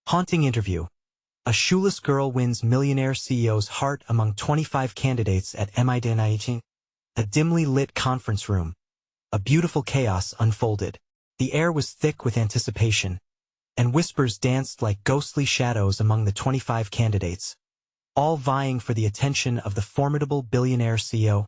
Haunting interview. A shoeless girl wins millionaire CEO's heart among 25 candidates at MILLIONAIRE. A dimly lit conference room. A beautiful chaos unfolded. The air was thick with anticipation, and whispers danced like ghostly shadows among the 25 candidates, all vying for the attention of the formidable billionaire CEO,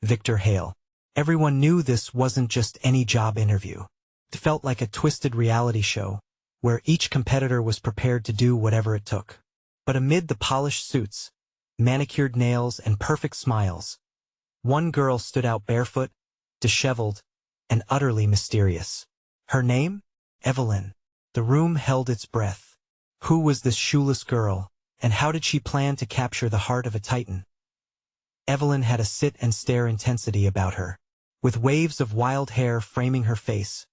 Victor Hale. Everyone knew this wasn't just any job interview. It felt like a twisted reality show, where each competitor was prepared to do whatever it took. But amid the polished suits, manicured nails, and perfect smiles, one girl stood out barefoot, disheveled, and utterly mysterious. Her name? Evelyn. The room held its breath. Who was this shoeless girl, and how did she plan to capture the heart of a titan? Evelyn had a sit-and-stare intensity about her, with waves of wild hair framing her face.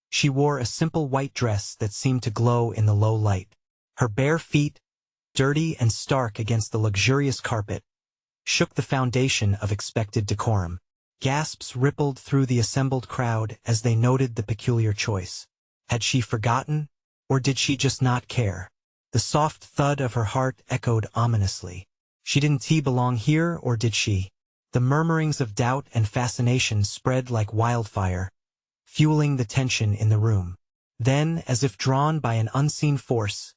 She wore a simple white dress that seemed to glow in the low light. Her bare feet, dirty and stark against the luxurious carpet, shook the foundation of expected decorum. Gasps rippled through the assembled crowd as they noted the peculiar choice. Had she forgotten, or did she just not care? The soft thud of her heart echoed ominously. She didn't belong here, or did she? The murmurings of doubt and fascination spread like wildfire, fueling the tension in the room. Then, as if drawn by an unseen force,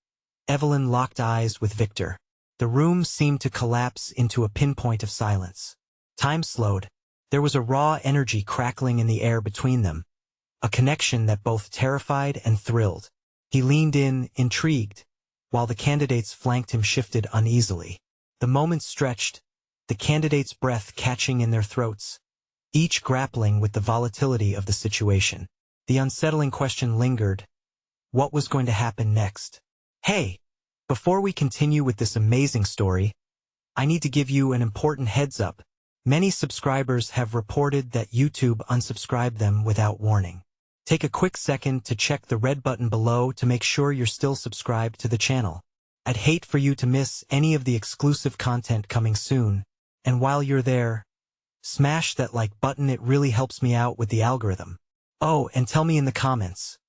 Evelyn locked eyes with Victor. The room seemed to collapse into a pinpoint of silence. Time slowed. There was a raw energy crackling in the air between them, a connection that both terrified and thrilled. He leaned in, intrigued, while the candidates flanked him shifted uneasily. The moment stretched, the candidates' breath catching in their throats, each grappling with the volatility of the situation. The unsettling question lingered. What was going to happen next? Hey! Before we continue with this amazing story, I need to give you an important heads up. Many subscribers have reported that YouTube unsubscribed them without warning. Take a quick second to check the red button below to make sure you're still subscribed to the channel. I'd hate for you to miss any of the exclusive content coming soon, and while you're there, smash that like button. It really helps me out with the algorithm. Oh, and tell me in the comments,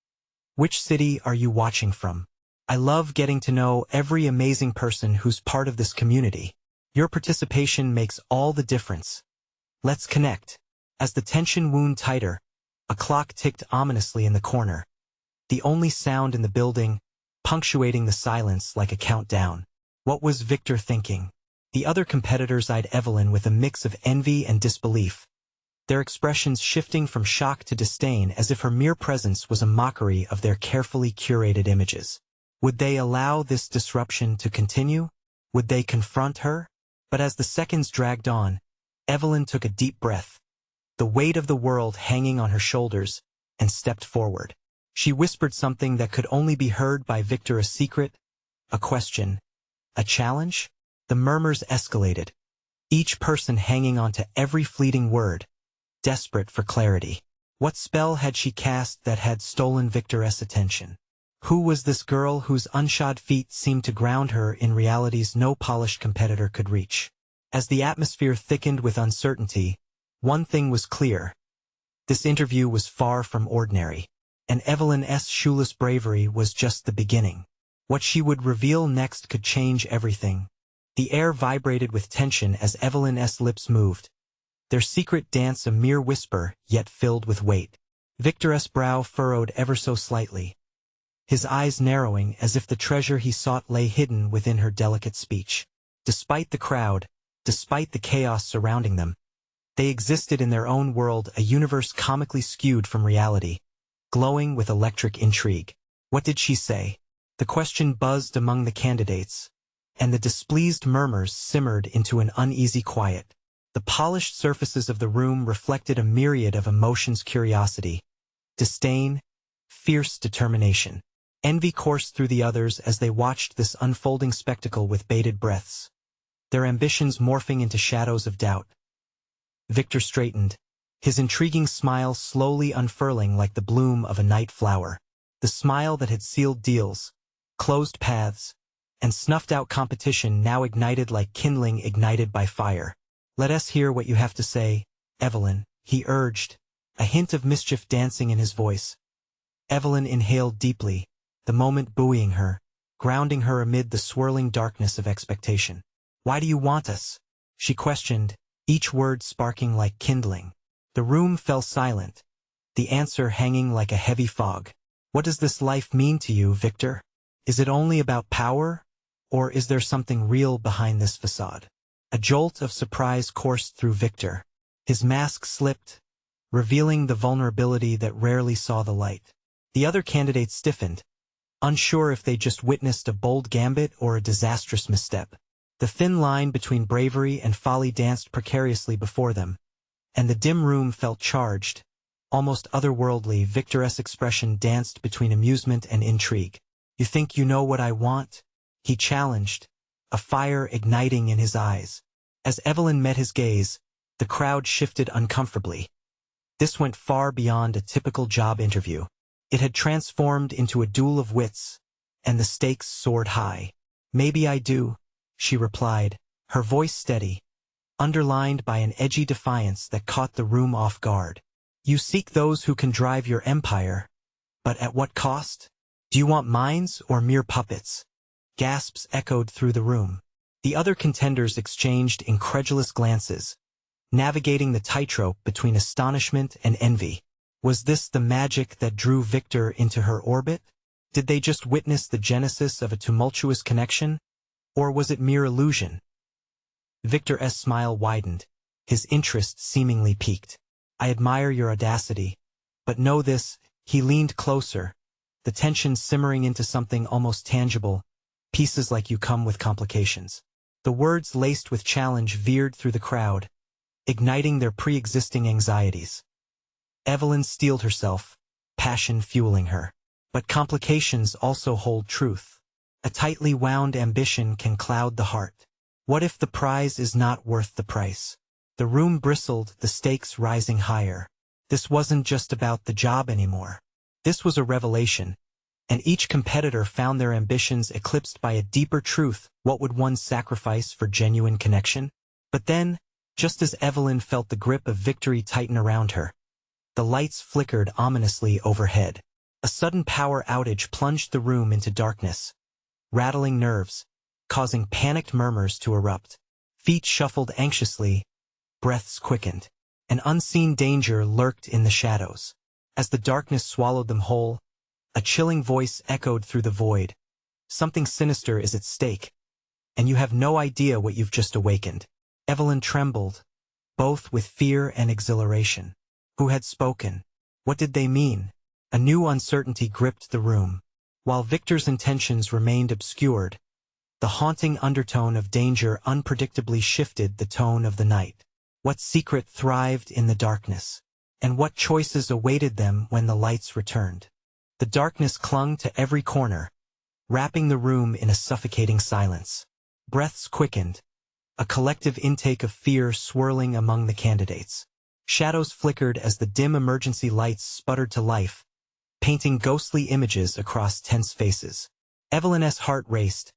which city are you watching from? I love getting to know every amazing person who's part of this community. Your participation makes all the difference. Let's connect. As the tension wound tighter, a clock ticked ominously in the corner, the only sound in the building, punctuating the silence like a countdown. What was Victor thinking? The other competitors eyed Evelyn with a mix of envy and disbelief, their expressions shifting from shock to disdain as if her mere presence was a mockery of their carefully curated images. Would they allow this disruption to continue? Would they confront her? But as the seconds dragged on, Evelyn took a deep breath, the weight of the world hanging on her shoulders, and stepped forward. She whispered something that could only be heard by Victor, a secret, a question, a challenge. The murmurs escalated, each person hanging on to every fleeting word, desperate for clarity. What spell had she cast that had stolen Victor's attention? Who was this girl whose unshod feet seemed to ground her in realities no polished competitor could reach? As the atmosphere thickened with uncertainty, one thing was clear. This interview was far from ordinary, and Evelyn's shoeless bravery was just the beginning. What she would reveal next could change everything. The air vibrated with tension as Evelyn's lips moved, their secret dance a mere whisper, yet filled with weight. Victor's brow furrowed ever so slightly, his eyes narrowing as if the treasure he sought lay hidden within her delicate speech. Despite the crowd, despite the chaos surrounding them, they existed in their own world, a universe comically skewed from reality, glowing with electric intrigue. What did she say? The question buzzed among the candidates, and the displeased murmurs simmered into an uneasy quiet. The polished surfaces of the room reflected a myriad of emotions: curiosity, disdain, fierce determination. Envy coursed through the others as they watched this unfolding spectacle with bated breaths, their ambitions morphing into shadows of doubt. Victor straightened, his intriguing smile slowly unfurling like the bloom of a night flower. The smile that had sealed deals, closed paths, and snuffed out competition now ignited like kindling ignited by fire. Let us hear what you have to say, Evelyn, he urged, a hint of mischief dancing in his voice. Evelyn inhaled deeply, the moment buoying her, grounding her amid the swirling darkness of expectation. "Why do you want us?" she questioned, each word sparking like kindling. The room fell silent, the answer hanging like a heavy fog. "What does this life mean to you, Victor? Is it only about power, or is there something real behind this facade?" A jolt of surprise coursed through Victor. His mask slipped, revealing the vulnerability that rarely saw the light. The other candidates stiffened, unsure if they just witnessed a bold gambit or a disastrous misstep. The thin line between bravery and folly danced precariously before them, and the dim room felt charged, almost otherworldly. Victor's expression danced between amusement and intrigue. "You think you know what I want?" he challenged, a fire igniting in his eyes. As Evelyn met his gaze, the crowd shifted uncomfortably. This went far beyond a typical job interview. It had transformed into a duel of wits, and the stakes soared high. "Maybe I do," she replied, her voice steady, underlined by an edgy defiance that caught the room off guard. "You seek those who can drive your empire, but at what cost? Do you want minds or mere puppets?" Gasps echoed through the room. The other contenders exchanged incredulous glances, navigating the tightrope between astonishment and envy. Was this the magic that drew Victor into her orbit? Did they just witness the genesis of a tumultuous connection? Or was it mere illusion? Victor's smile widened, his interest seemingly piqued. "I admire your audacity, but know this," he leaned closer, the tension simmering into something almost tangible. "Pieces like you come with complications." The words laced with challenge veered through the crowd, igniting their pre-existing anxieties. Evelyn steeled herself, passion fueling her. But complications also hold truth. A tightly wound ambition can cloud the heart. What if the prize is not worth the price? The room bristled, the stakes rising higher. This wasn't just about the job anymore. This was a revelation, and each competitor found their ambitions eclipsed by a deeper truth. What would one sacrifice for genuine connection? But then, just as Evelyn felt the grip of victory tighten around her, the lights flickered ominously overhead. A sudden power outage plunged the room into darkness, rattling nerves, causing panicked murmurs to erupt. Feet shuffled anxiously, breaths quickened. An unseen danger lurked in the shadows. As the darkness swallowed them whole, a chilling voice echoed through the void. "Something sinister is at stake, and you have no idea what you've just awakened." Evelyn trembled, both with fear and exhilaration. Who had spoken? What did they mean? A new uncertainty gripped the room. While Victor's intentions remained obscured, the haunting undertone of danger unpredictably shifted the tone of the night. What secret thrived in the darkness? And what choices awaited them when the lights returned? The darkness clung to every corner, wrapping the room in a suffocating silence. Breaths quickened, a collective intake of fear swirling among the candidates. Shadows flickered as the dim emergency lights sputtered to life, painting ghostly images across tense faces. Evelyn's heart raced,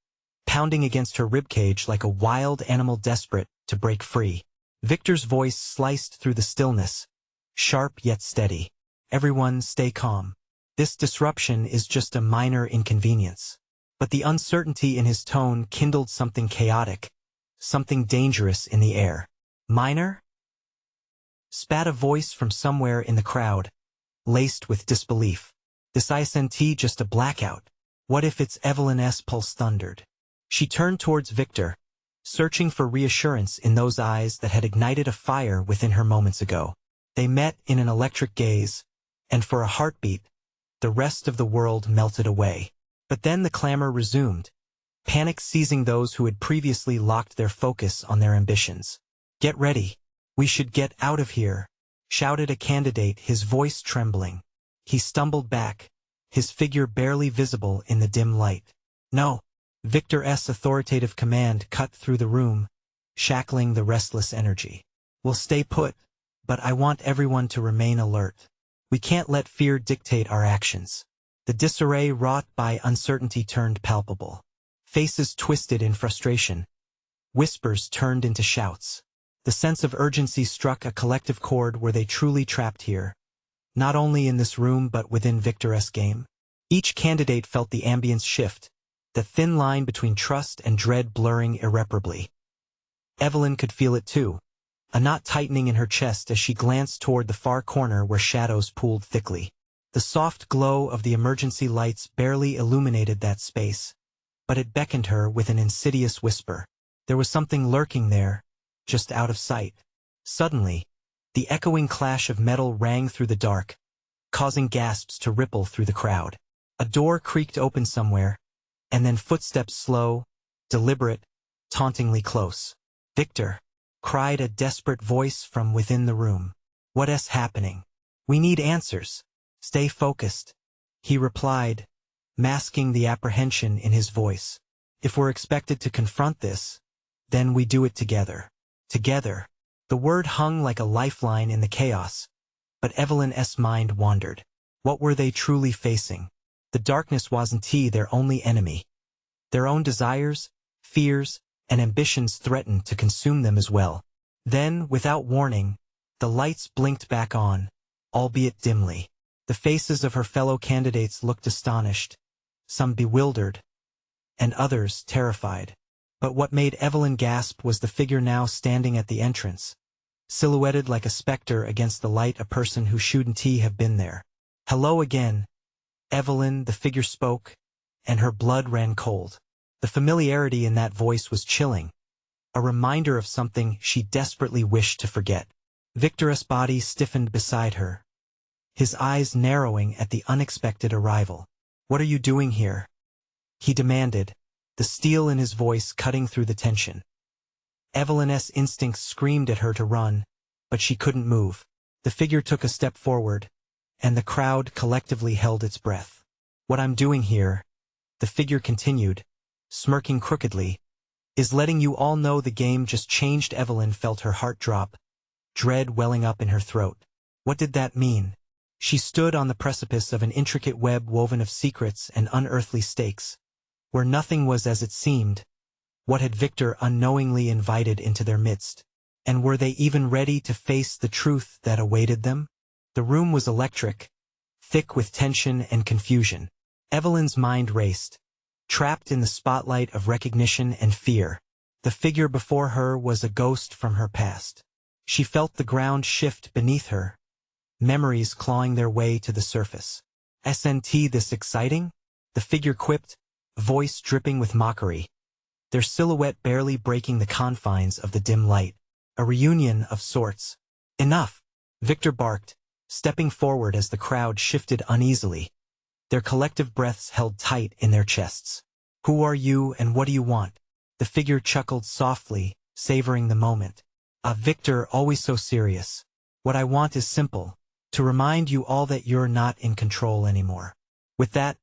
pounding against her ribcage like a wild animal desperate to break free. Victor's voice sliced through the stillness, sharp yet steady. "Everyone stay calm. This disruption is just a minor inconvenience." But the uncertainty in his tone kindled something chaotic, something dangerous in the air. "Minor?" spat a voice from somewhere in the crowd, laced with disbelief. "This isn't just a blackout. What if it's Evelyn's?" pulse thundered. She turned towards Victor, searching for reassurance in those eyes that had ignited a fire within her moments ago. They met in an electric gaze, and for a heartbeat, the rest of the world melted away. But then the clamor resumed, panic seizing those who had previously locked their focus on their ambitions. "Get ready. We should get out of here," shouted a candidate, his voice trembling. He stumbled back, his figure barely visible in the dim light. "No." Victor's authoritative command cut through the room, shackling the restless energy. "We'll stay put, but I want everyone to remain alert. We can't let fear dictate our actions." The disarray wrought by uncertainty turned palpable. Faces twisted in frustration. Whispers turned into shouts. The sense of urgency struck a collective chord. Were they truly trapped here? Not only in this room but within Victor's game? Each candidate felt the ambience shift, the thin line between trust and dread blurring irreparably. Evelyn could feel it too, a knot tightening in her chest as she glanced toward the far corner where shadows pooled thickly. The soft glow of the emergency lights barely illuminated that space, but it beckoned her with an insidious whisper. There was something lurking there, just out of sight. Suddenly, the echoing clash of metal rang through the dark, causing gasps to ripple through the crowd. A door creaked open somewhere, and then footsteps slow, deliberate, tauntingly close. "Victor!" cried a desperate voice from within the room. "What's happening? We need answers. Stay focused," he replied, masking the apprehension in his voice. "If we're expected to confront this, then we do it together." Together. The word hung like a lifeline in the chaos, but Evelyn's mind wandered. What were they truly facing? The darkness wasn't their only enemy. Their own desires, fears, and ambitions threatened to consume them as well. Then, without warning, the lights blinked back on, albeit dimly. The faces of her fellow candidates looked astonished, some bewildered, and others terrified. But what made Evelyn gasp was the figure now standing at the entrance, silhouetted like a specter against the light, a person who shouldn't have been there. "Hello again, Evelyn," the figure spoke, and her blood ran cold. The familiarity in that voice was chilling, a reminder of something she desperately wished to forget. Victor's body stiffened beside her, his eyes narrowing at the unexpected arrival. "What are you doing here?" he demanded, the steel in his voice cutting through the tension. Evelyn's instincts screamed at her to run, but she couldn't move. The figure took a step forward, and the crowd collectively held its breath. "What I'm doing here," the figure continued, smirking crookedly, "is letting you all know the game just changed." Evelyn felt her heart drop, dread welling up in her throat. What did that mean? She stood on the precipice of an intricate web woven of secrets and unearthly stakes, where nothing was as it seemed. What had Victor unknowingly invited into their midst? And were they even ready to face the truth that awaited them? The room was electric, thick with tension and confusion. Evelyn's mind raced, trapped in the spotlight of recognition and fear. The figure before her was a ghost from her past. She felt the ground shift beneath her, memories clawing their way to the surface. "Isn't this exciting?" the figure quipped, voice dripping with mockery, their silhouette barely breaking the confines of the dim light. "A reunion of sorts." "Enough!" Victor barked, stepping forward as the crowd shifted uneasily, their collective breaths held tight in their chests. "Who are you and what do you want?" The figure chuckled softly, savoring the moment. Victor, always so serious. "What I want is simple, to remind you all that you're not in control anymore." With that,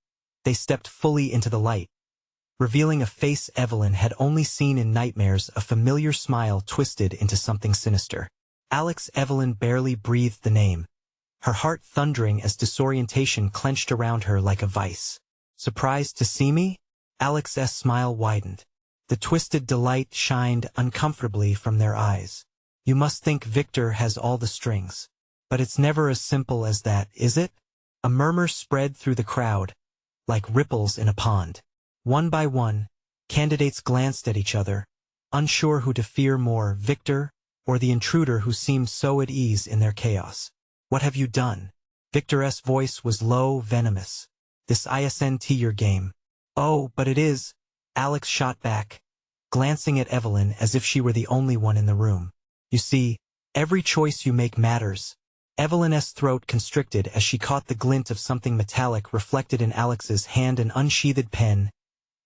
they stepped fully into the light, revealing a face Evelyn had only seen in nightmares, a familiar smile twisted into something sinister. "Alex." Evelyn barely breathed the name, her heart thundering as disorientation clenched around her like a vice. "Surprised to see me?" Alex's smile widened. The twisted delight shined uncomfortably from their eyes. "You must think Victor has all the strings. But it's never as simple as that, is it?" A murmur spread through the crowd, like ripples in a pond. One by one, candidates glanced at each other, unsure who to fear more, Victor or the intruder who seemed so at ease in their chaos. "What have you done?" Victor's voice was low, venomous. "This isn't your game." "Oh, but it is," Alex shot back, glancing at Evelyn as if she were the only one in the room. "You see, every choice you make matters." Evelyn's throat constricted as she caught the glint of something metallic reflected in Alex's hand, an unsheathed pen,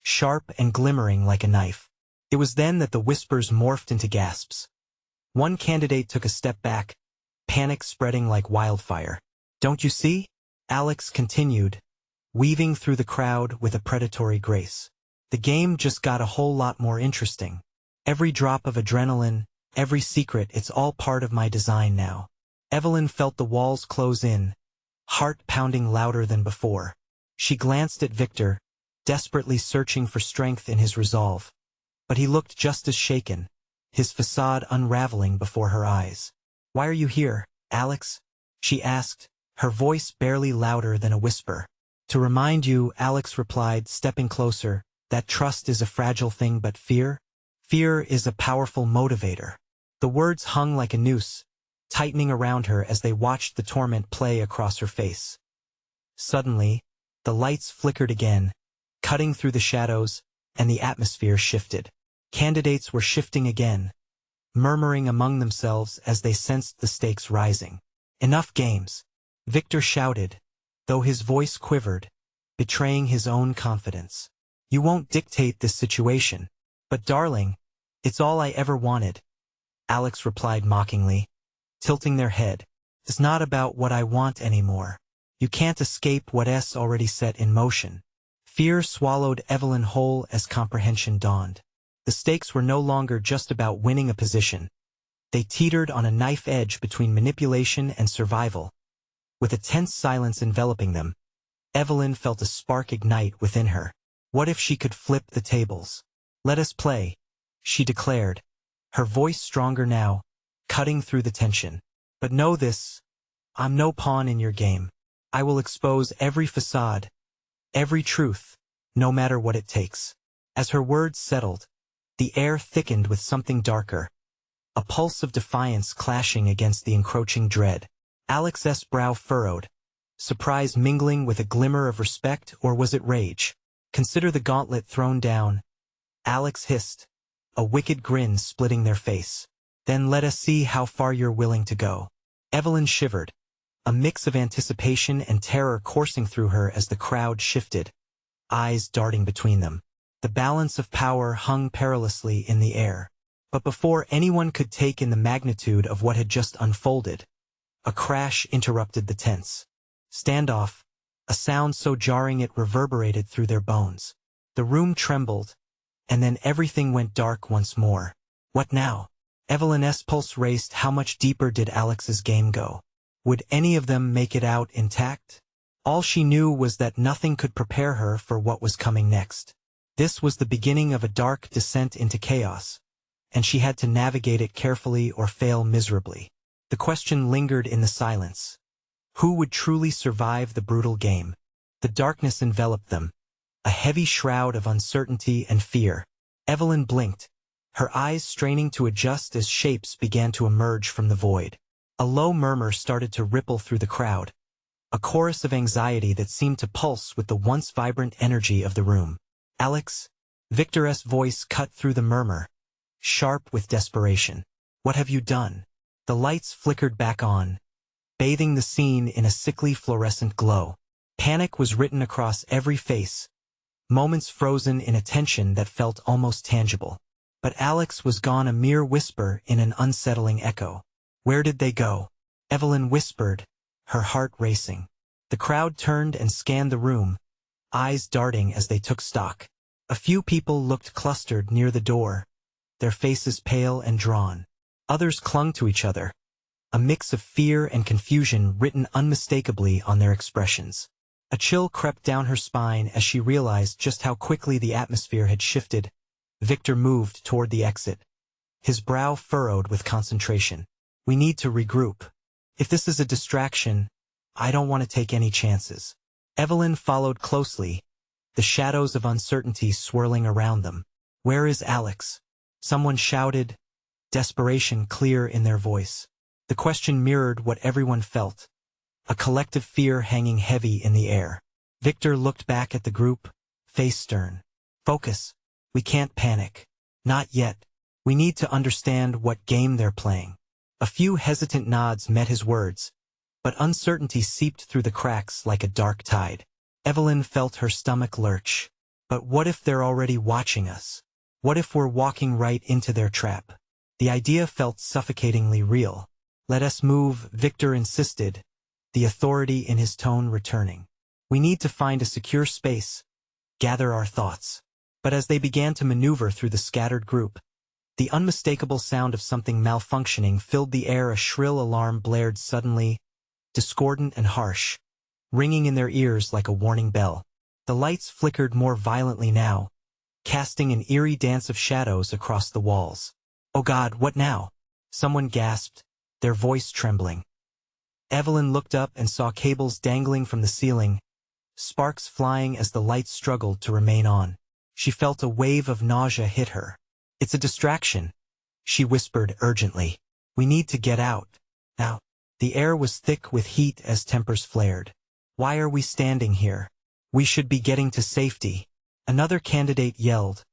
sharp and glimmering like a knife. It was then that the whispers morphed into gasps. One candidate took a step back, panic spreading like wildfire. "Don't you see?" Alex continued, weaving through the crowd with a predatory grace. "The game just got a whole lot more interesting. Every drop of adrenaline, every secret, it's all part of my design now." Evelyn felt the walls close in, heart pounding louder than before. She glanced at Victor, desperately searching for strength in his resolve. But he looked just as shaken, his facade unraveling before her eyes. "Why are you here, Alex?" she asked, her voice barely louder than a whisper. "To remind you," Alex replied, stepping closer, that trust is a fragile thing, but fear is a powerful motivator. The words hung like a noose, tightening around her as they watched the torment play across her face. Suddenly, the lights flickered again, cutting through the shadows, and the atmosphere shifted. Candidates were shifting again, murmuring among themselves as they sensed the stakes rising. "Enough games," Victor shouted, though his voice quivered, betraying his own confidence. "You won't dictate this situation." "But darling, it's all I ever wanted," Alex replied mockingly, tilting their head. "It's not about what I want anymore. You can't escape what's already set in motion." Fear swallowed Evelyn whole as comprehension dawned. The stakes were no longer just about winning a position. They teetered on a knife edge between manipulation and survival. With a tense silence enveloping them, Evelyn felt a spark ignite within her. What if she could flip the tables? "Let us play," she declared, her voice stronger now, cutting through the tension. "But know this, I'm no pawn in your game. I will expose every facade, every truth, no matter what it takes." As her words settled, the air thickened with something darker, a pulse of defiance clashing against the encroaching dread. Alex's brow furrowed, surprise mingling with a glimmer of respect, or was it rage? "Consider the gauntlet thrown down," Alex hissed, a wicked grin splitting their face. "Then let us see how far you're willing to go." Evelyn shivered, a mix of anticipation and terror coursing through her as the crowd shifted, eyes darting between them. The balance of power hung perilously in the air. But before anyone could take in the magnitude of what had just unfolded, a crash interrupted the tense standoff, a sound so jarring it reverberated through their bones. The room trembled, and then everything went dark once more. What now? Evelyn's pulse raced. How much deeper did Alex's game go? Would any of them make it out intact? All she knew was that nothing could prepare her for what was coming next. This was the beginning of a dark descent into chaos, and she had to navigate it carefully or fail miserably. The question lingered in the silence. Who would truly survive the brutal game? The darkness enveloped them, a heavy shroud of uncertainty and fear. Evelyn blinked, her eyes straining to adjust as shapes began to emerge from the void. A low murmur started to ripple through the crowd, a chorus of anxiety that seemed to pulse with the once vibrant energy of the room. "Alex," Victor's voice cut through the murmur, sharp with desperation. "What have you done?" The lights flickered back on, bathing the scene in a sickly fluorescent glow. Panic was written across every face, moments frozen in a tension that felt almost tangible. But Alex was gone, a mere whisper in an unsettling echo. "Where did they go?" Evelyn whispered, her heart racing. The crowd turned and scanned the room, eyes darting as they took stock. A few people looked clustered near the door, their faces pale and drawn. Others clung to each other, a mix of fear and confusion written unmistakably on their expressions. A chill crept down her spine as she realized just how quickly the atmosphere had shifted. Victor moved toward the exit, his brow furrowed with concentration. "We need to regroup. If this is a distraction, I don't want to take any chances." Evelyn followed closely, the shadows of uncertainty swirling around them. "Where is Alex?" someone shouted, desperation clear in their voice. The question mirrored what everyone felt, a collective fear hanging heavy in the air. Victor looked back at the group, face stern. "Focus. We can't panic. Not yet. We need to understand what game they're playing." A few hesitant nods met his words, but uncertainty seeped through the cracks like a dark tide. Evelyn felt her stomach lurch. But what if they're already watching us? What if we're walking right into their trap? The idea felt suffocatingly real. "Let us move," Victor insisted, the authority in his tone returning. "We need to find a secure space, gather our thoughts." But as they began to maneuver through the scattered group, the unmistakable sound of something malfunctioning filled the air. A shrill alarm blared suddenly, discordant and harsh, ringing in their ears like a warning bell. The lights flickered more violently now, casting an eerie dance of shadows across the walls. "Oh God, what now?" someone gasped, their voice trembling. Evelyn looked up and saw cables dangling from the ceiling, sparks flying as the lights struggled to remain on. She felt a wave of nausea hit her. "It's a distraction," she whispered urgently. "We need to get out. Now." The air was thick with heat as tempers flared. "Why are we standing here? We should be getting to safety," another candidate yelled,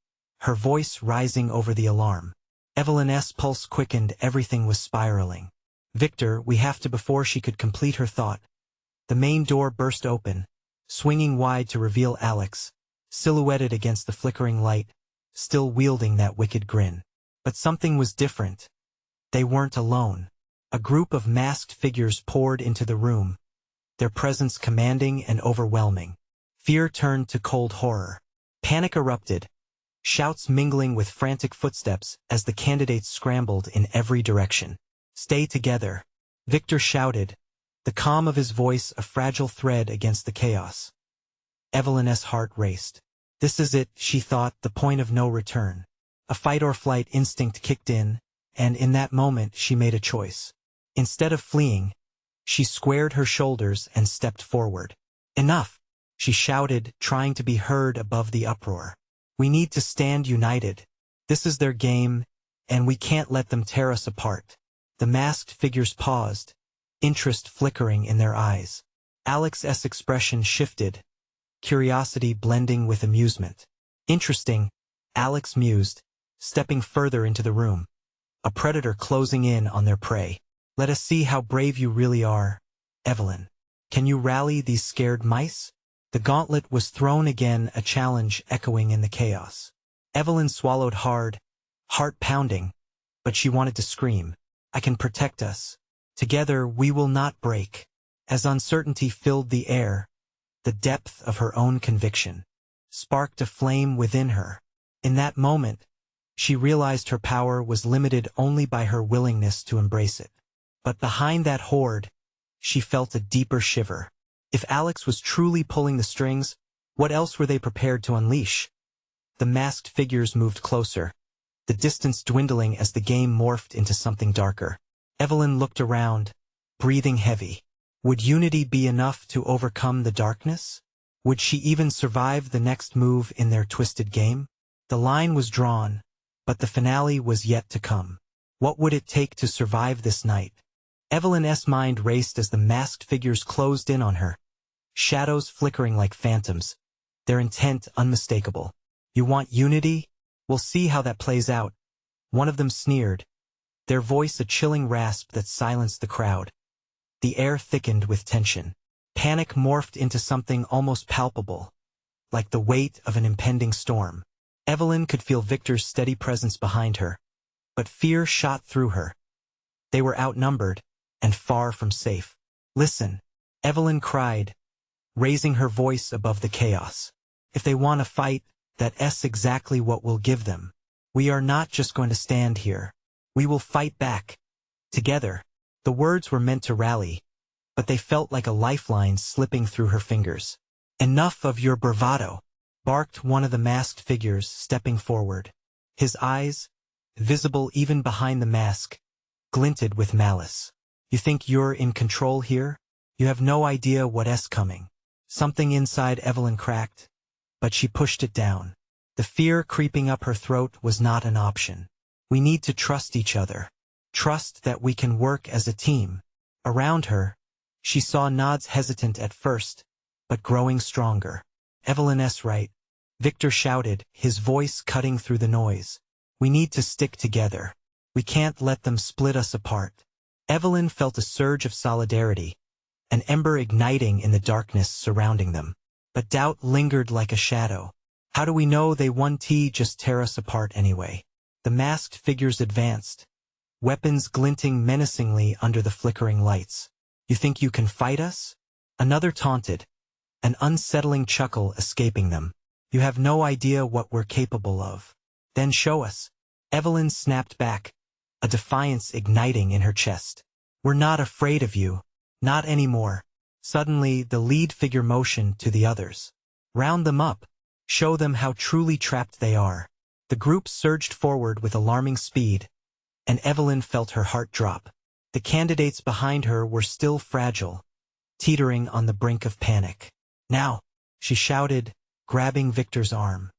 her voice rising over the alarm. Evelyn's pulse quickened, everything was spiraling. "Victor, we have to." Before she could complete her thought, the main door burst open, swinging wide to reveal Alex, silhouetted against the flickering light, still wielding that wicked grin. But something was different. They weren't alone. A group of masked figures poured into the room, their presence commanding and overwhelming. Fear turned to cold horror. Panic erupted, shouts mingling with frantic footsteps as the candidates scrambled in every direction. "Stay together," Victor shouted, the calm of his voice a fragile thread against the chaos. Evelyn's heart raced. This is it, she thought, the point of no return. A fight-or-flight instinct kicked in, and in that moment she made a choice. Instead of fleeing, she squared her shoulders and stepped forward. "Enough!" she shouted, trying to be heard above the uproar. "We need to stand united. This is their game, and we can't let them tear us apart." The masked figures paused, interest flickering in their eyes. Alex's expression shifted, curiosity blending with amusement. "Interesting," Alex mused, stepping further into the room. A predator closing in on their prey. "Let us see how brave you really are, Evelyn. Can you rally these scared mice?" The gauntlet was thrown again, a challenge echoing in the chaos. Evelyn swallowed hard, heart pounding, but she wanted to scream. "I can protect us. Together we will not break." As uncertainty filled the air, the depth of her own conviction sparked a flame within her. In that moment, she realized her power was limited only by her willingness to embrace it. But behind that horde, she felt a deeper shiver. If Alex was truly pulling the strings, what else were they prepared to unleash? The masked figures moved closer, the distance dwindling as the game morphed into something darker. Evelyn looked around, breathing heavy. Would unity be enough to overcome the darkness? Would she even survive the next move in their twisted game? The line was drawn, but the finale was yet to come. What would it take to survive this night? Evelyn's mind raced as the masked figures closed in on her, shadows flickering like phantoms, their intent unmistakable. "You want unity? We'll see how that plays out," one of them sneered, their voice a chilling rasp that silenced the crowd. The air thickened with tension. Panic morphed into something almost palpable, like the weight of an impending storm. Evelyn could feel Victor's steady presence behind her, but fear shot through her. They were outnumbered, and far from safe. "Listen," Evelyn cried, raising her voice above the chaos. "If they want to fight, that's exactly what we'll give them. We are not just going to stand here. We will fight back. Together." The words were meant to rally, but they felt like a lifeline slipping through her fingers. "Enough of your bravado," barked one of the masked figures, stepping forward. His eyes, visible even behind the mask, glinted with malice. "You think you're in control here? You have no idea what's coming." Something inside Evelyn cracked, but she pushed it down. The fear creeping up her throat was not an option. "We need to trust each other. Trust that we can work as a team." Around her, she saw nods, hesitant at first, but growing stronger. "Evelyn's right," Victor shouted, his voice cutting through the noise. "We need to stick together. We can't let them split us apart." Evelyn felt a surge of solidarity, an ember igniting in the darkness surrounding them. But doubt lingered like a shadow. "How do we know they won't just tear us apart anyway?" The masked figures advanced, weapons glinting menacingly under the flickering lights. "You think you can fight us?" Another taunted, an unsettling chuckle escaping them. "You have no idea what we're capable of." "Then show us." Evelyn snapped back, a defiance igniting in her chest. "We're not afraid of you. Not anymore." Suddenly, the lead figure motioned to the others. "Round them up. Show them how truly trapped they are." The group surged forward with alarming speed, and Evelyn felt her heart drop. The candidates behind her were still fragile, teetering on the brink of panic. "Now," she shouted, grabbing Victor's arm.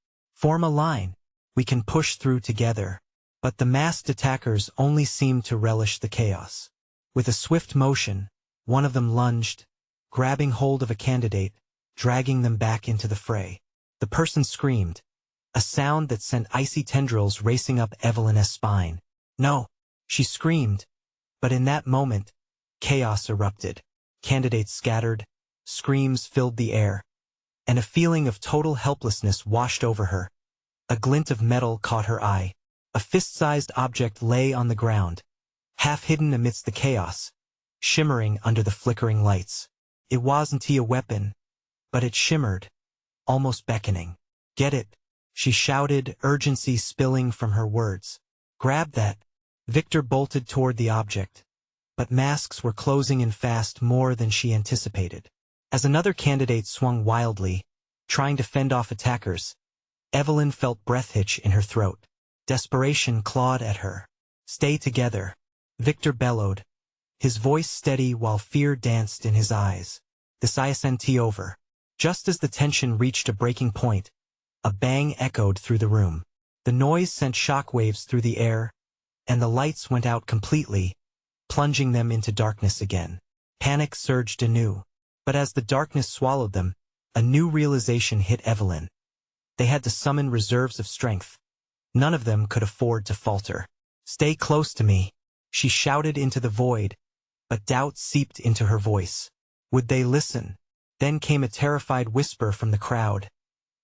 Form a line. We can push through together. But the masked attackers only seemed to relish the chaos. With a swift motion, one of them lunged, grabbing hold of a candidate, dragging them back into the fray. The person screamed, a sound that sent icy tendrils racing up Evelyn's spine. No, she screamed. But in that moment, chaos erupted. Candidates scattered, screams filled the air, and a feeling of total helplessness washed over her. A glint of metal caught her eye. A fist-sized object lay on the ground, half hidden amidst the chaos, shimmering under the flickering lights. It wasn't a weapon, but it shimmered, almost beckoning. Get it, she shouted, urgency spilling from her words. Grab that. Victor bolted toward the object, but masks were closing in fast more than she anticipated. As another candidate swung wildly, trying to fend off attackers, Evelyn felt breath hitch in her throat. Desperation clawed at her. Stay together, Victor bellowed, his voice steady while fear danced in his eyes. This isn't over. Just as the tension reached a breaking point, a bang echoed through the room. The noise sent shockwaves through the air, and the lights went out completely, plunging them into darkness again. Panic surged anew. But as the darkness swallowed them, a new realization hit Evelyn. They had to summon reserves of strength. None of them could afford to falter. Stay close to me, she shouted into the void, but doubt seeped into her voice. Would they listen? Then came a terrified whisper from the crowd.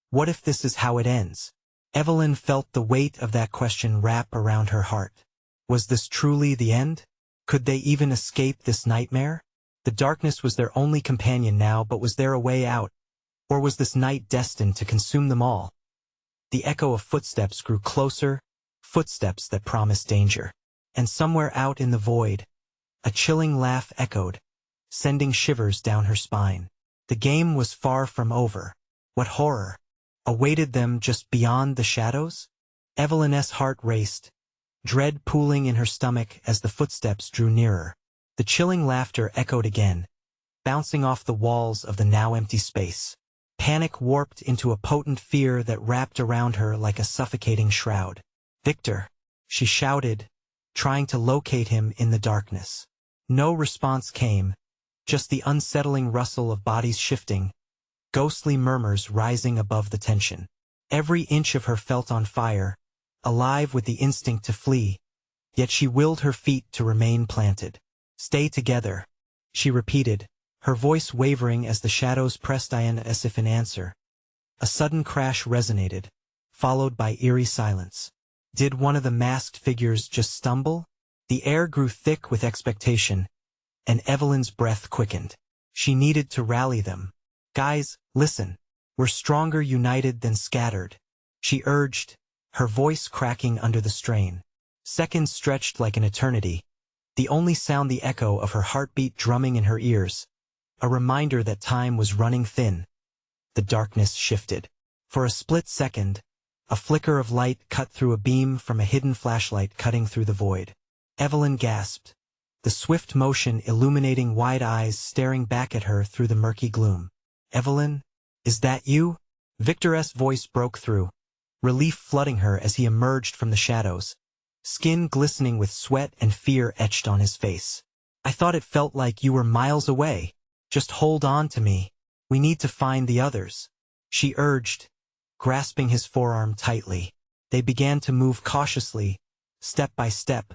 What if this is how it ends? Evelyn felt the weight of that question wrap around her heart. Was this truly the end? Could they even escape this nightmare? The darkness was their only companion now, but was there a way out? Or was this night destined to consume them all? The echo of footsteps grew closer, footsteps that promised danger. And somewhere out in the void, a chilling laugh echoed, sending shivers down her spine. The game was far from over. What horror awaited them just beyond the shadows? Evelyn's heart raced, dread pooling in her stomach as the footsteps drew nearer. The chilling laughter echoed again, bouncing off the walls of the now empty space. Panic warped into a potent fear that wrapped around her like a suffocating shroud. Victor, she shouted, trying to locate him in the darkness. No response came, just the unsettling rustle of bodies shifting, ghostly murmurs rising above the tension. Every inch of her felt on fire, alive with the instinct to flee, yet she willed her feet to remain planted. Stay together, she repeated, her voice wavering as the shadows pressed in as if in answer. A sudden crash resonated, followed by eerie silence. Did one of the masked figures just stumble? The air grew thick with expectation, and Evelyn's breath quickened. She needed to rally them. Guys, listen. We're stronger united than scattered, she urged, her voice cracking under the strain. Seconds stretched like an eternity, the only sound the echo of her heartbeat drumming in her ears. A reminder that time was running thin. The darkness shifted. For a split second, a flicker of light cut through a beam from a hidden flashlight cutting through the void. Evelyn gasped, the swift motion illuminating wide eyes staring back at her through the murky gloom. Evelyn, is that you? Victor's voice broke through, relief flooding her as he emerged from the shadows, skin glistening with sweat and fear etched on his face. I thought it felt like you were miles away. Just hold on to me. We need to find the others, she urged, grasping his forearm tightly. They began to move cautiously, step by step,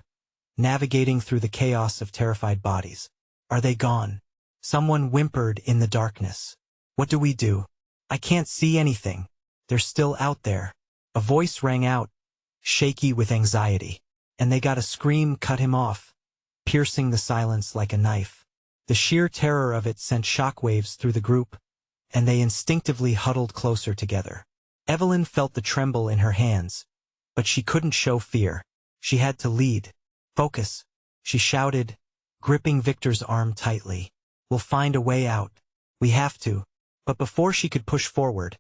navigating through the chaos of terrified bodies. Are they gone? Someone whimpered in the darkness. What do we do? I can't see anything. They're still out there. A voice rang out, shaky with anxiety. And they got a scream cut him off, piercing the silence like a knife. The sheer terror of it sent shockwaves through the group, and they instinctively huddled closer together. Evelyn felt the tremble in her hands, but she couldn't show fear. She had to lead. Focus, she shouted, gripping Victor's arm tightly. We'll find a way out. We have to. But before she could push forward,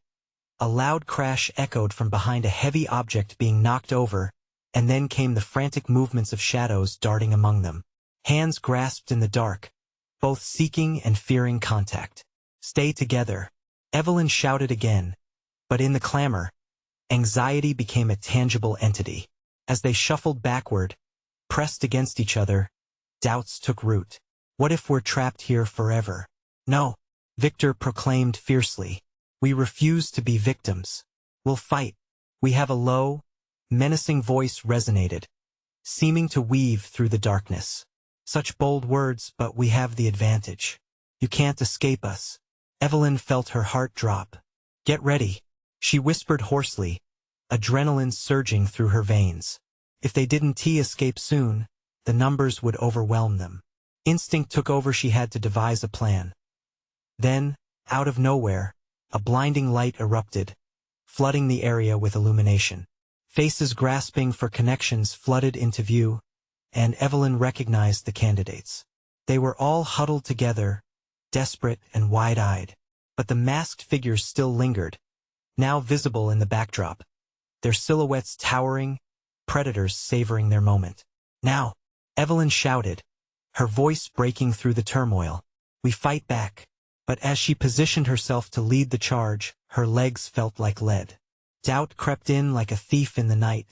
a loud crash echoed from behind a heavy object being knocked over, and then came the frantic movements of shadows darting among them. Hands grasped in the dark, both seeking and fearing contact. Stay together, Evelyn shouted again, but in the clamor, Anxiety became a tangible entity. As they shuffled backward, pressed against each other, doubts took root. What if we're trapped here forever? No, Victor proclaimed fiercely. We refuse to be victims. We'll fight. We have a low, menacing voice resonated, seeming to weave through the darkness. Such bold words, but we have the advantage. You can't escape us. Evelyn felt her heart drop. Get ready, she whispered hoarsely, adrenaline surging through her veins. If they didn't escape soon, the numbers would overwhelm them. Instinct took over. She had to devise a plan. Then, out of nowhere, a blinding light erupted, flooding the area with illumination. Faces grasping for connections flooded into view, and Evelyn recognized the candidates. They were all huddled together, desperate and wide-eyed. But the masked figures still lingered, now visible in the backdrop, their silhouettes towering, predators savoring their moment. Now, Evelyn shouted, her voice breaking through the turmoil. We fight back. But as she positioned herself to lead the charge, her legs felt like lead. Doubt crept in like a thief in the night.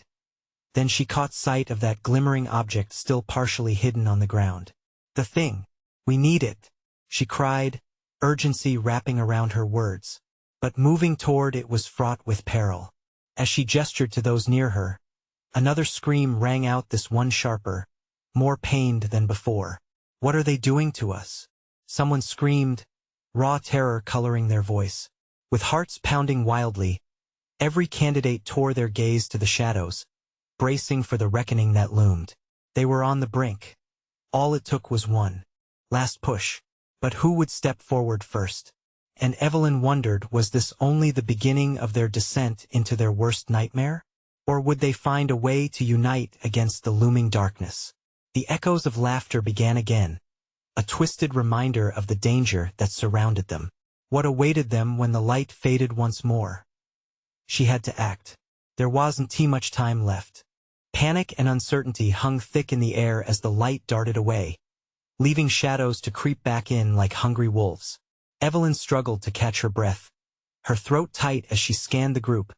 Then she caught sight of that glimmering object still partially hidden on the ground. The thing. We need it, she cried, urgency wrapping around her words. But moving toward it was fraught with peril. As she gestured to those near her, another scream rang out, this one sharper, more pained than before. What are they doing to us? Someone screamed, raw terror coloring their voice. With hearts pounding wildly, every candidate tore their gaze to the shadows, bracing for the reckoning that loomed. They were on the brink. All it took was one last push. But who would step forward first? And Evelyn wondered, was this only the beginning of their descent into their worst nightmare? Or would they find a way to unite against the looming darkness? The echoes of laughter began again, a twisted reminder of the danger that surrounded them. What awaited them when the light faded once more? She had to act. There wasn't much time left. Panic and uncertainty hung thick in the air as the light darted away, leaving shadows to creep back in like hungry wolves. Evelyn struggled to catch her breath, her throat tight as she scanned the group,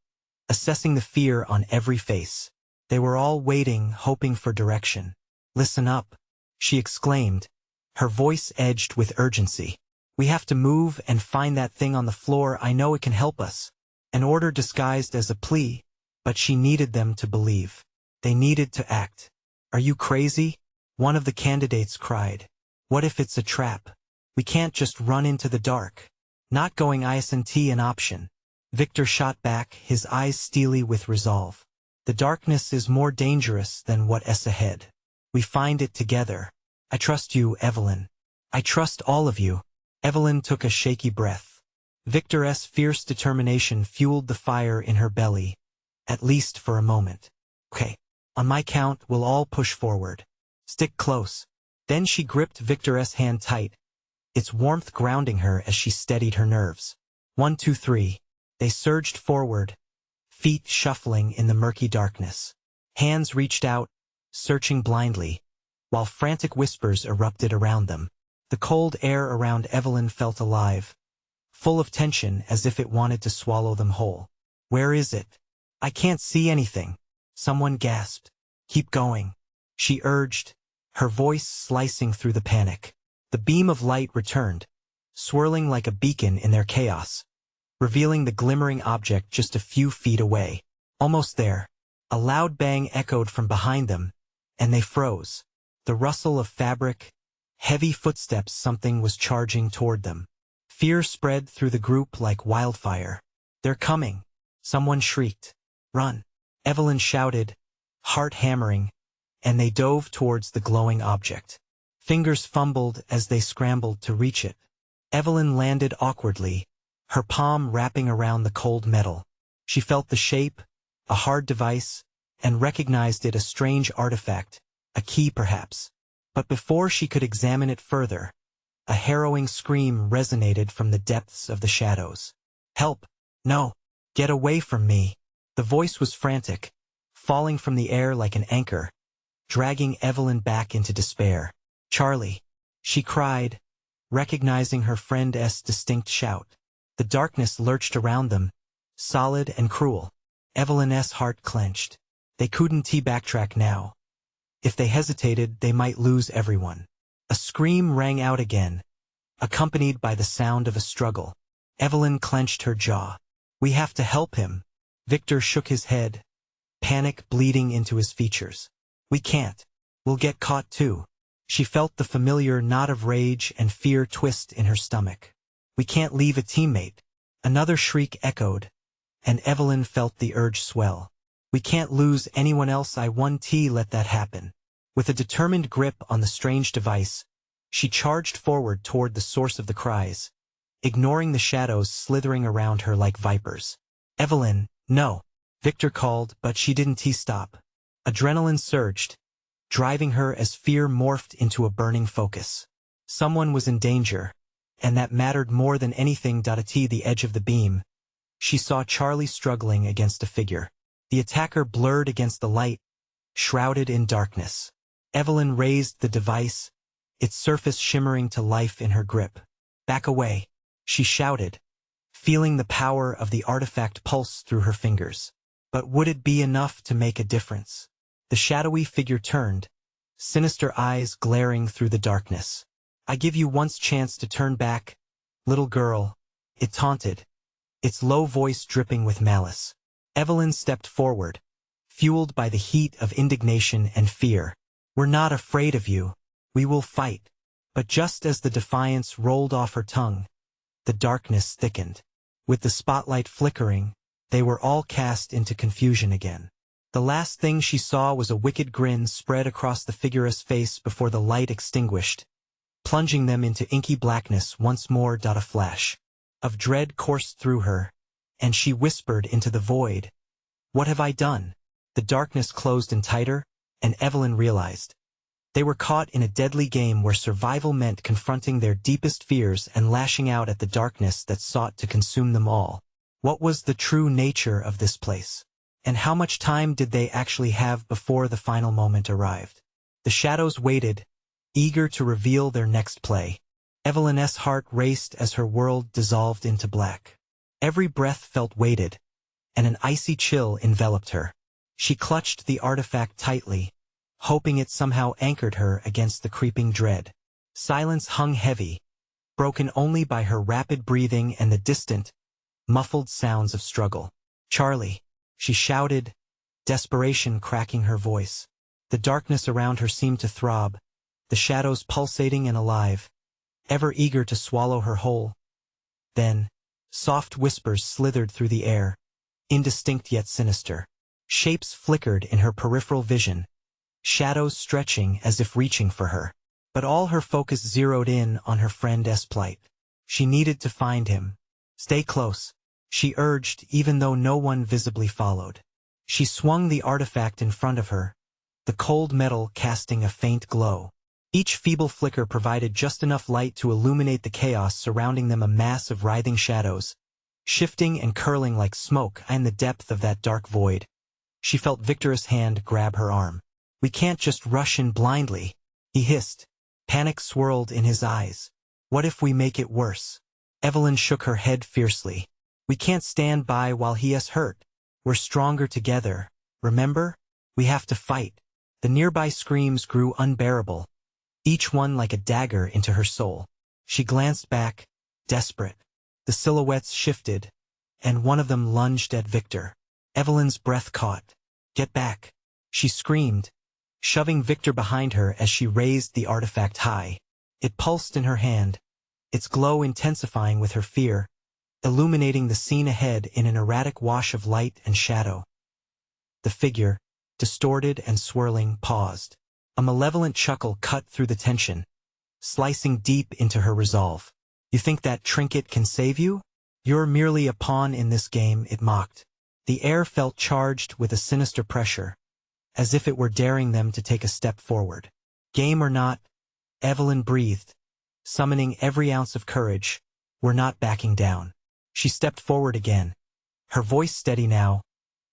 assessing the fear on every face. They were all waiting, hoping for direction. Listen up, she exclaimed, her voice edged with urgency. We have to move and find that thing on the floor. I know it can help us. An order disguised as a plea, but she needed them to believe. They needed to act. Are you crazy? One of the candidates cried. What if it's a trap? We can't just run into the dark. Not going isn't an option. Victor shot back, his eyes steely with resolve. The darkness is more dangerous than what's ahead. We find it together. I trust you, Evelyn. I trust all of you. Evelyn took a shaky breath. Victor's fierce determination fueled the fire in her belly, at least for a moment. Okay, on my count, we'll all push forward. Stick close. Then she gripped Victor's hand tight, its warmth grounding her as she steadied her nerves. 1, 2, 3. They surged forward, feet shuffling in the murky darkness. Hands reached out, searching blindly, while frantic whispers erupted around them. The cold air around Evelyn felt alive, full of tension as if it wanted to swallow them whole. Where is it? I can't see anything. Someone gasped. Keep going, she urged, her voice slicing through the panic. The beam of light returned, swirling like a beacon in their chaos, revealing the glimmering object just a few feet away. Almost there. A loud bang echoed from behind them, and they froze. The rustle of fabric, heavy footsteps, something was charging toward them. Fear spread through the group like wildfire. They're coming, someone shrieked. Run, Evelyn shouted, heart hammering, and they dove towards the glowing object. Fingers fumbled as they scrambled to reach it. Evelyn landed awkwardly, her palm wrapping around the cold metal. She felt the shape, a hard device, and recognized it, a strange artifact, a key perhaps. But before she could examine it further, a harrowing scream resonated from the depths of the shadows. Help! No! Get away from me! The voice was frantic, falling from the air like an anchor, dragging Evelyn back into despair. Charlie! She cried, recognizing her friend's distinct shout. The darkness lurched around them, solid and cruel. Evelyn's heart clenched. They couldn't backtrack now. If they hesitated, they might lose everyone. A scream rang out again, accompanied by the sound of a struggle. Evelyn clenched her jaw. "We have to help him." Victor shook his head, panic bleeding into his features. "We can't. We'll get caught too." She felt the familiar knot of rage and fear twist in her stomach. "We can't leave a teammate." Another shriek echoed, and Evelyn felt the urge swell. "We can't lose anyone else. I won't let that happen." With a determined grip on the strange device, she charged forward toward the source of the cries, ignoring the shadows slithering around her like vipers. "Evelyn, no!" Victor called, but she didn't stop. Adrenaline surged, driving her as fear morphed into a burning focus. Someone was in danger, and that mattered more than anything. At the edge of the beam, she saw Charlie struggling against a figure. The attacker blurred against the light, shrouded in darkness. Evelyn raised the device, its surface shimmering to life in her grip. "Back away," she shouted, feeling the power of the artifact pulse through her fingers. But would it be enough to make a difference? The shadowy figure turned, sinister eyes glaring through the darkness. "I give you one chance to turn back, little girl," it taunted, its low voice dripping with malice. Evelyn stepped forward, fueled by the heat of indignation and fear. "We're not afraid of you. We will fight." But just as the defiance rolled off her tongue, the darkness thickened. With the spotlight flickering, they were all cast into confusion again. The last thing she saw was a wicked grin spread across the figure's face before the light extinguished, plunging them into inky blackness once more. A flash of dread coursed through her, and she whispered into the void, "What have I done?" The darkness closed in tighter, and Evelyn realized they were caught in a deadly game where survival meant confronting their deepest fears and lashing out at the darkness that sought to consume them all. What was the true nature of this place? And how much time did they actually have before the final moment arrived? The shadows waited, eager to reveal their next play. Evelyn's heart raced as her world dissolved into black. Every breath felt weighted, and an icy chill enveloped her. She clutched the artifact tightly, hoping it somehow anchored her against the creeping dread. Silence hung heavy, broken only by her rapid breathing and the distant, muffled sounds of struggle. "Charlie," she shouted, desperation cracking her voice. The darkness around her seemed to throb, the shadows pulsating and alive, ever eager to swallow her whole. Then, soft whispers slithered through the air, indistinct yet sinister. Shapes flickered in her peripheral vision, shadows stretching as if reaching for her. But all her focus zeroed in on her friend's plight. She needed to find him. "Stay close," she urged, even though no one visibly followed. She swung the artifact in front of her, the cold metal casting a faint glow. Each feeble flicker provided just enough light to illuminate the chaos surrounding them, a mass of writhing shadows, shifting and curling like smoke in the depth of that dark void. She felt Victor's hand grab her arm. "We can't just rush in blindly," he hissed. Panic swirled in his eyes. "What if we make it worse?" Evelyn shook her head fiercely. "We can't stand by while he is hurt. We're stronger together, remember? We have to fight." The nearby screams grew unbearable, each one like a dagger into her soul. She glanced back, desperate. The silhouettes shifted, and one of them lunged at Victor. Evelyn's breath caught. "Get back," she screamed, shoving Victor behind her as she raised the artifact high. It pulsed in her hand, its glow intensifying with her fear, illuminating the scene ahead in an erratic wash of light and shadow. The figure, distorted and swirling, paused. A malevolent chuckle cut through the tension, slicing deep into her resolve. "You think that trinket can save you? You're merely a pawn in this game," it mocked. The air felt charged with a sinister pressure, as if it were daring them to take a step forward. "Game or not," Evelyn breathed, summoning every ounce of courage, "we're not backing down." She stepped forward again, her voice steady now.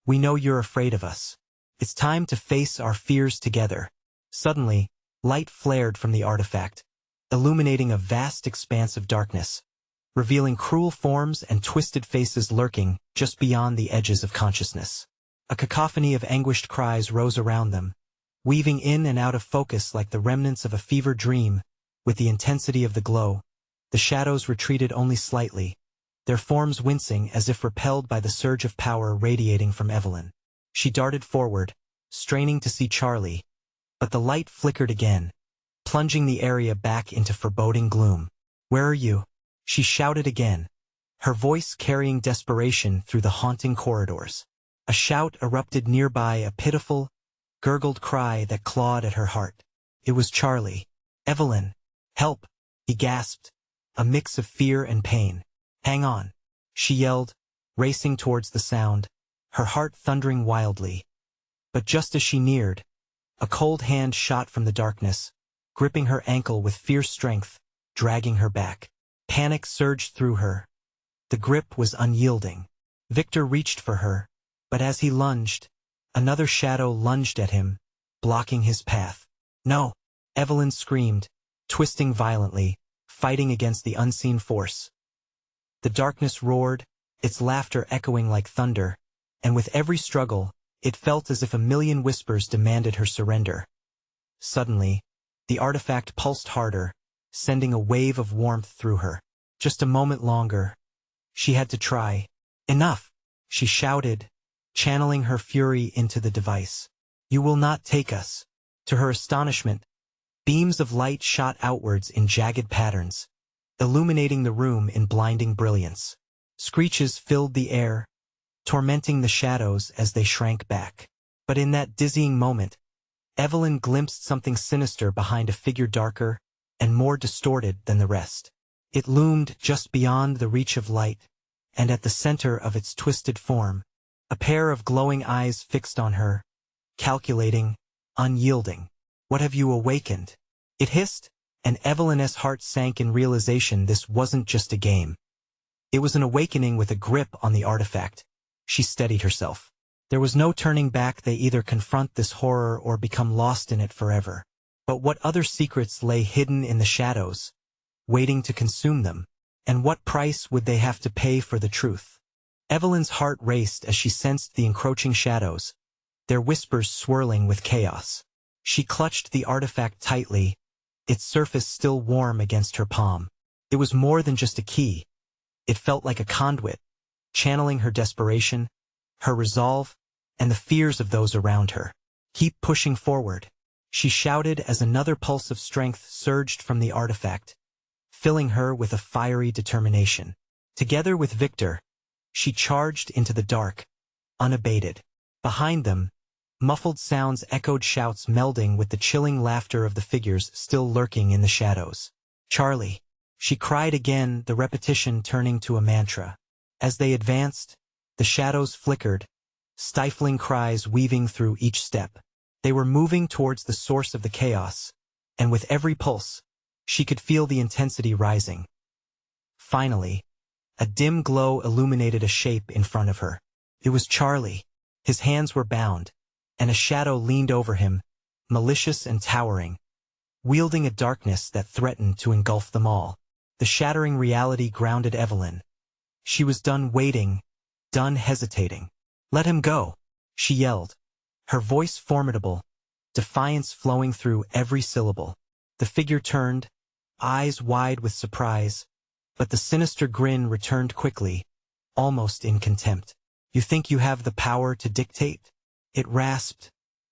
"We know you're afraid of us. It's time to face our fears together." Suddenly, light flared from the artifact, illuminating a vast expanse of darkness, revealing cruel forms and twisted faces lurking just beyond the edges of consciousness. A cacophony of anguished cries rose around them, weaving in and out of focus like the remnants of a fever dream. With the intensity of the glow, the shadows retreated only slightly, their forms wincing as if repelled by the surge of power radiating from Evelyn. She darted forward, straining to see Charlie, but the light flickered again, plunging the area back into foreboding gloom. "Where are you?" she shouted again, her voice carrying desperation through the haunting corridors. A shout erupted nearby, a pitiful, gurgled cry that clawed at her heart. It was Charlie. "Evelyn! Help!" he gasped, a mix of fear and pain. "Hang on!" she yelled, racing towards the sound, her heart thundering wildly. But just as she neared, a cold hand shot from the darkness, gripping her ankle with fierce strength, dragging her back. Panic surged through her. The grip was unyielding. Victor reached for her, but as he lunged, another shadow lunged at him, blocking his path. "No!" Evelyn screamed, twisting violently, fighting against the unseen force. The darkness roared, its laughter echoing like thunder, and with every struggle, it felt as if a million whispers demanded her surrender. Suddenly, the artifact pulsed harder, sending a wave of warmth through her. Just a moment longer. She had to try. "Enough!" she shouted, channeling her fury into the device. "You will not take us." To her astonishment, beams of light shot outwards in jagged patterns, illuminating the room in blinding brilliance. Screeches filled the air, tormenting the shadows as they shrank back. But in that dizzying moment, Evelyn glimpsed something sinister behind a figure darker and more distorted than the rest. It loomed just beyond the reach of light, and at the center of its twisted form, a pair of glowing eyes fixed on her, calculating, unyielding. "What have you awakened?" it hissed, and Evelyn's heart sank in realization this wasn't just a game. It was an awakening with a grip on the artifact. She steadied herself. There was no turning back. They either confront this horror or become lost in it forever. But what other secrets lay hidden in the shadows, waiting to consume them? And what price would they have to pay for the truth? Evelyn's heart raced as she sensed the encroaching shadows, their whispers swirling with chaos. She clutched the artifact tightly, its surface still warm against her palm. It was more than just a key. It felt like a conduit, channeling her desperation, her resolve, and the fears of those around her. "Keep pushing forward," she shouted as another pulse of strength surged from the artifact, filling her with a fiery determination. Together with Victor, she charged into the dark, unabated. Behind them, muffled sounds echoed, shouts melding with the chilling laughter of the figures still lurking in the shadows. "Charlie," she cried again, the repetition turning to a mantra. As they advanced, the shadows flickered, stifling cries weaving through each step. They were moving towards the source of the chaos, and with every pulse, she could feel the intensity rising. Finally, a dim glow illuminated a shape in front of her. It was Charlie. His hands were bound, and a shadow leaned over him, malicious and towering, wielding a darkness that threatened to engulf them all. The shattering reality grounded Evelyn. She was done waiting, done hesitating. "Let him go," she yelled, her voice formidable, defiance flowing through every syllable. The figure turned, eyes wide with surprise, but the sinister grin returned quickly, almost in contempt. "You think you have the power to dictate?" it rasped,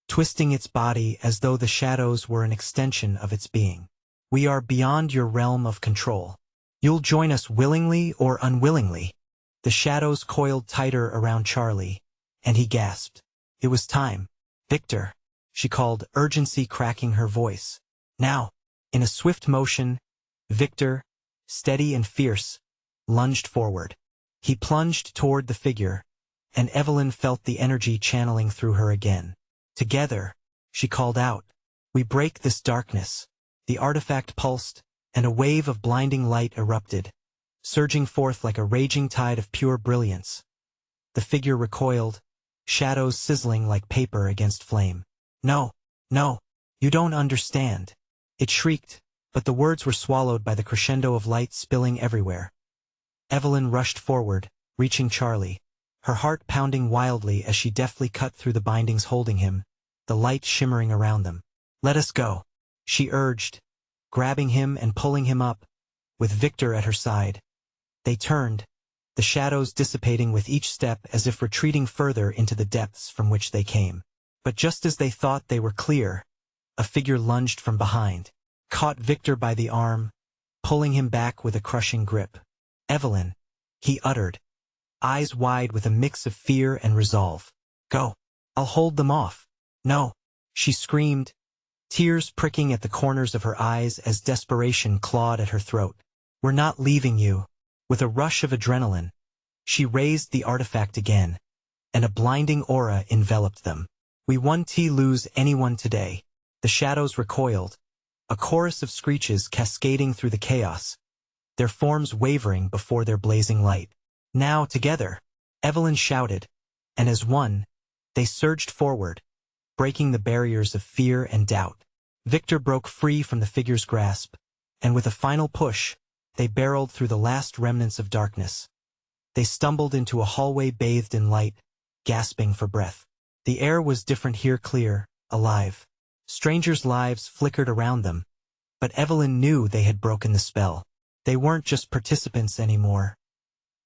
twisting its body as though the shadows were an extension of its being. "We are beyond your realm of control. You'll join us willingly or unwillingly." The shadows coiled tighter around Charlie, and he gasped. It was time. "Victor," she called, urgency cracking her voice. Now, in a swift motion, Victor, steady and fierce, lunged forward. He plunged toward the figure, and Evelyn felt the energy channeling through her again. "Together," she called out, "we break this darkness." The artifact pulsed, and a wave of blinding light erupted, surging forth like a raging tide of pure brilliance. The figure recoiled, shadows sizzling like paper against flame. "No, no, you don't understand," it shrieked, but the words were swallowed by the crescendo of light spilling everywhere. Evelyn rushed forward, reaching Charlie, her heart pounding wildly as she deftly cut through the bindings holding him, the light shimmering around them. "Let us go," she urged, grabbing him and pulling him up, with Victor at her side. They turned, the shadows dissipating with each step as if retreating further into the depths from which they came. But just as they thought they were clear, a figure lunged from behind, caught Victor by the arm, pulling him back with a crushing grip. "Evelyn," he uttered, eyes wide with a mix of fear and resolve. "Go. I'll hold them off." "No," she screamed, tears pricking at the corners of her eyes as desperation clawed at her throat. "We're not leaving you." With a rush of adrenaline, she raised the artifact again, and a blinding aura enveloped them. "We won't lose anyone today." The shadows recoiled, a chorus of screeches cascading through the chaos, their forms wavering before their blazing light. "Now, together," Evelyn shouted, and as one, they surged forward, breaking the barriers of fear and doubt. Victor broke free from the figure's grasp, and with a final push, they barreled through the last remnants of darkness. They stumbled into a hallway bathed in light, gasping for breath. The air was different here, clear, alive. Strangers' lives flickered around them, but Evelyn knew they had broken the spell. They weren't just participants anymore.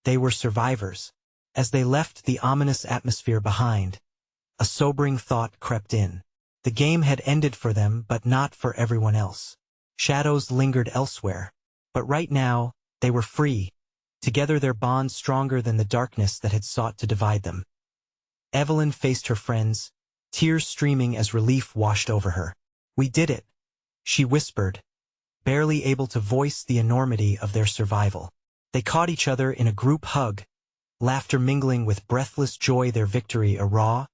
They were survivors. As they left the ominous atmosphere behind, a sobering thought crept in. The game had ended for them, but not for everyone else. Shadows lingered elsewhere, but right now, they were free, together their bond stronger than the darkness that had sought to divide them. Evelyn faced her friends, tears streaming as relief washed over her. "We did it," she whispered, barely able to voice the enormity of their survival. They caught each other in a group hug, laughter mingling with breathless joy, their victory a raw,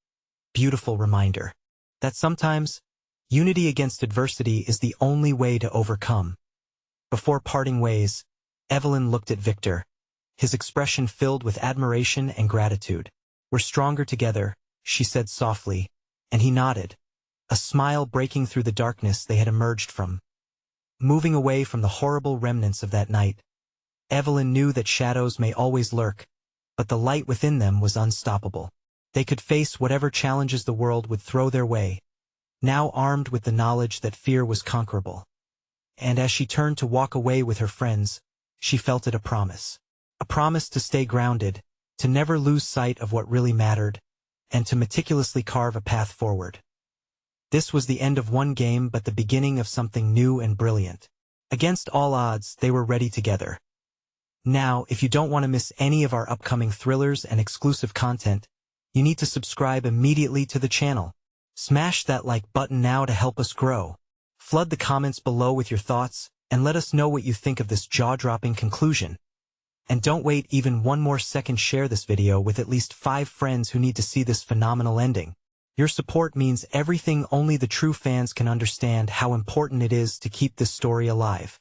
beautiful reminder that sometimes, unity against adversity is the only way to overcome. Before parting ways, Evelyn looked at Victor, his expression filled with admiration and gratitude. "We're stronger together," she said softly, and he nodded, a smile breaking through the darkness they had emerged from. Moving away from the horrible remnants of that night, Evelyn knew that shadows may always lurk, but the light within them was unstoppable. They could face whatever challenges the world would throw their way, now armed with the knowledge that fear was conquerable. And as she turned to walk away with her friends, she felt it a promise. A promise to stay grounded, to never lose sight of what really mattered, and to meticulously carve a path forward. This was the end of one game, but the beginning of something new and brilliant. Against all odds, they were ready together. Now, if you don't want to miss any of our upcoming thrillers and exclusive content, you need to subscribe immediately to the channel. Smash that like button now to help us grow. Flood the comments below with your thoughts, and let us know what you think of this jaw-dropping conclusion. And don't wait even one more second, share this video with at least 5 friends who need to see this phenomenal ending. Your support means everything. Only the true fans can understand how important it is to keep this story alive.